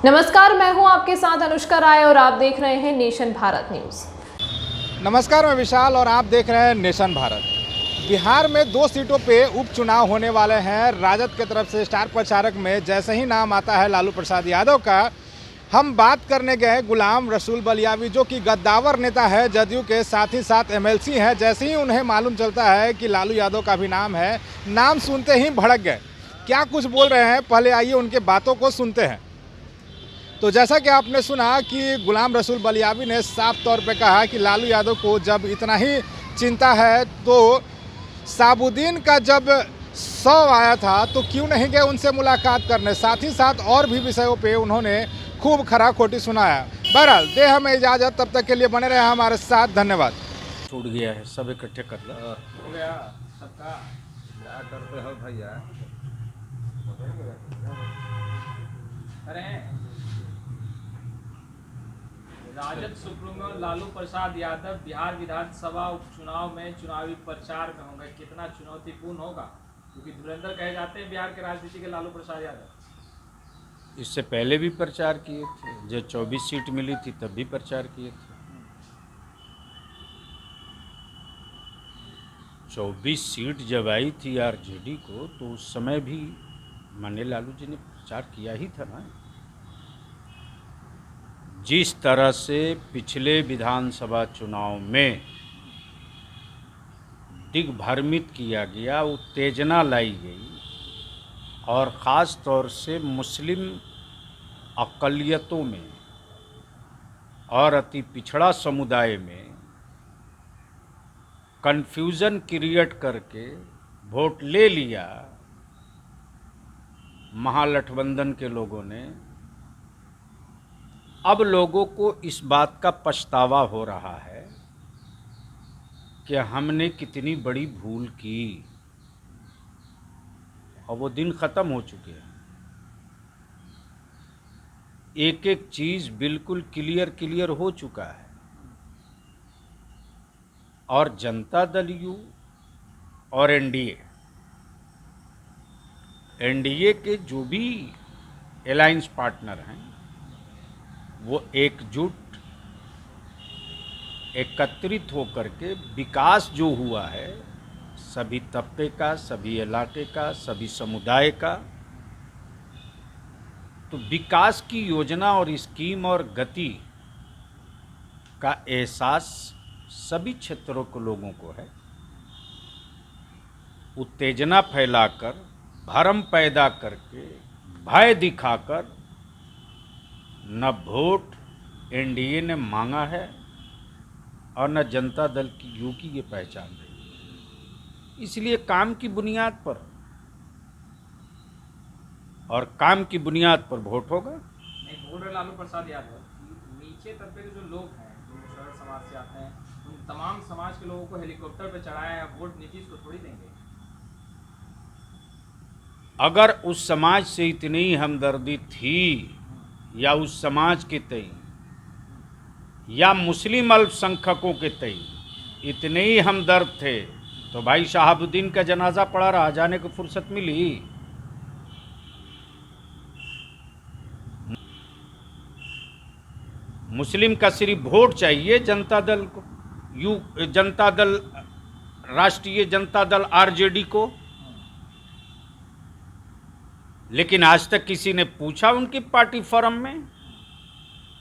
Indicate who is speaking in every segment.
Speaker 1: नमस्कार, मैं हूं आपके साथ अनुष्का राय और आप देख रहे हैं नेशन भारत न्यूज।
Speaker 2: नमस्कार, मैं विशाल और आप देख रहे हैं नेशन भारत। बिहार में 2 सीटों पे उपचुनाव होने वाले हैं। राजद की तरफ से स्टार प्रचारक में जैसे ही नाम आता है लालू प्रसाद यादव का, हम बात करने गए गुलाम रसूल बलियावी, जो कि गद्दावर नेता है जदयू के, साथ ही साथ एमएलसी हैं। जैसे ही उन्हें मालूम चलता है कि लालू यादव का भी नाम है, नाम सुनते ही भड़क गए। क्या कुछ बोल रहे हैं, पहले आइए उनके बातों को सुनते हैं। तो जैसा कि आपने सुना कि गुलाम रसूल बलियावी ने साफ तौर पे कहा कि लालू यादव को जब इतना ही चिंता है तो साबुद्दीन का जब 100 आया था तो क्यों नहीं गए उनसे मुलाकात करने। साथ ही साथ और भी विषयों पे उन्होंने खूब खरा खोटी सुनाया। बहरहाल दे हमें इजाज़त, तब तक के लिए बने रहे हमारे साथ। धन्यवाद।
Speaker 3: छूट गया है, सब इकट्ठे कर लो।
Speaker 4: हो गया सबका। क्या करते हो भैया? अरे राजद सुप्रीमो लालू प्रसाद यादव बिहार विधानसभा उपचुनाव में चुनावी प्रचार में होंगे। कितना चुनौतीपूर्ण होगा, क्योंकि धुरंधर कहे जाते हैं बिहार के राजनीति के लालू प्रसाद यादव।
Speaker 3: इससे पहले भी प्रचार किए थे, जब 24 सीट मिली थी तब भी प्रचार किए थे। 24 सीट जब आई थी आरजेडी को, तो उस समय भी माननीय लालू जी ने प्रचार किया ही था ना। जिस तरह से पिछले विधानसभा चुनाव में दिग्भ्रमित किया गया, उत्तेजना लाई गई और ख़ास तौर से मुस्लिम अक़लियतों में और अति पिछड़ा समुदाय में कन्फ्यूज़न क्रिएट करके वोट ले लिया महागठबंधन के लोगों ने। अब लोगों को इस बात का पछतावा हो रहा है कि हमने कितनी बड़ी भूल की, और वो दिन ख़त्म हो चुके हैं। एक एक चीज़ बिल्कुल क्लियर हो चुका है। और जनता दल यू और एनडीए के जो भी अलायंस पार्टनर हैं, वो एकजुट एकत्रित होकर के विकास जो हुआ है सभी तबके का, सभी इलाके का, सभी समुदाय का, तो विकास की योजना और स्कीम और गति का एहसास सभी क्षेत्रों के लोगों को है। उत्तेजना फैलाकर, भ्रम पैदा करके, भय दिखाकर न वोट एनडीए ने मांगा है और न जनता दल की यू की ये पहचान रही। इसलिए काम की बुनियाद पर और काम की बुनियाद पर वोट होगा।
Speaker 4: नहीं बोल रहे लालू प्रसाद यादव, नीचे तबके के जो लोग हैं, जो मुसलमान समाज से आते हैं, उन तमाम समाज के लोगों को हेलीकॉप्टर पे चढ़ाया है। वोट नीतीश को थोड़ी देंगे।
Speaker 3: अगर उस समाज से इतनी हमदर्दी थी, या उस समाज के तई या मुस्लिम अल्पसंख्यकों के तई इतने ही हमदर्द थे, तो भाई शहाबुद्दीन का जनाजा पड़ा रहा, जाने को फुर्सत मिली? मुस्लिम का सिर्फ वोट चाहिए जनता दल को, जनता दल, राष्ट्रीय जनता दल आरजेडी को। लेकिन आज तक किसी ने पूछा उनकी पार्टी फोरम में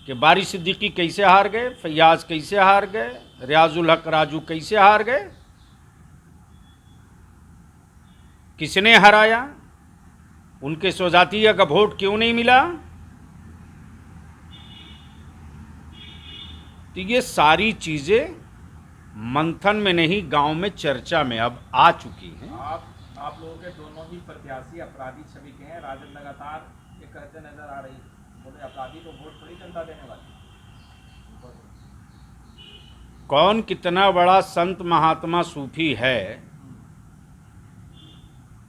Speaker 3: कि बारी सिद्दीकी कैसे हार गए, फैयाज कैसे हार गए, रियाजुल हक राजू कैसे हार गए, किसने हराया, उनके स्वजातीय का वोट क्यों नहीं मिला? तो ये सारी चीज़ें मंथन में नहीं, गांव में चर्चा में अब आ चुकी हैं।
Speaker 4: आप लोगों के दोनों ही प्रत्याशी अपराधी छवि के हैं। राजद लगातार ये कहते नजर आ रही है, बोले अपराधी को वोट थोड़ी जनता देने वाली।
Speaker 3: कौन कितना बड़ा संत महात्मा सूफी है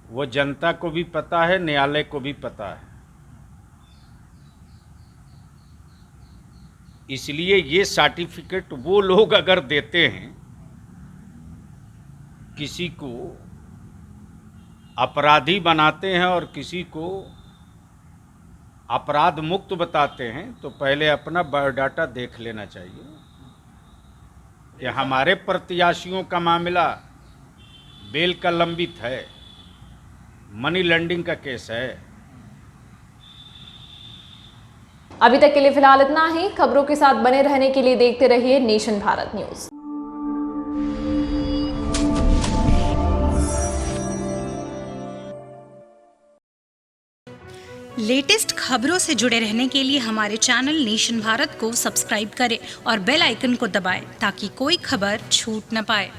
Speaker 3: वो जनता को भी पता है, न्यायालय को भी पता है। इसलिए ये सर्टिफिकेट वो लोग अगर देते हैं किसी को अपराधी बनाते हैं और किसी को अपराध मुक्त बताते हैं तो पहले अपना बायोडाटा देख लेना चाहिए कि हमारे प्रत्याशियों का मामला बेल का लंबित है, मनी लॉन्ड्रिंग का केस है।
Speaker 1: अभी तक के लिए फिलहाल इतना ही। खबरों के साथ बने रहने के लिए देखते रहिए नेशन भारत न्यूज।
Speaker 5: लेटेस्ट खबरों से जुड़े रहने के लिए हमारे चैनल नेशन भारत को सब्सक्राइब करें और बेल आइकन को दबाएं ताकि कोई खबर छूट न पाए।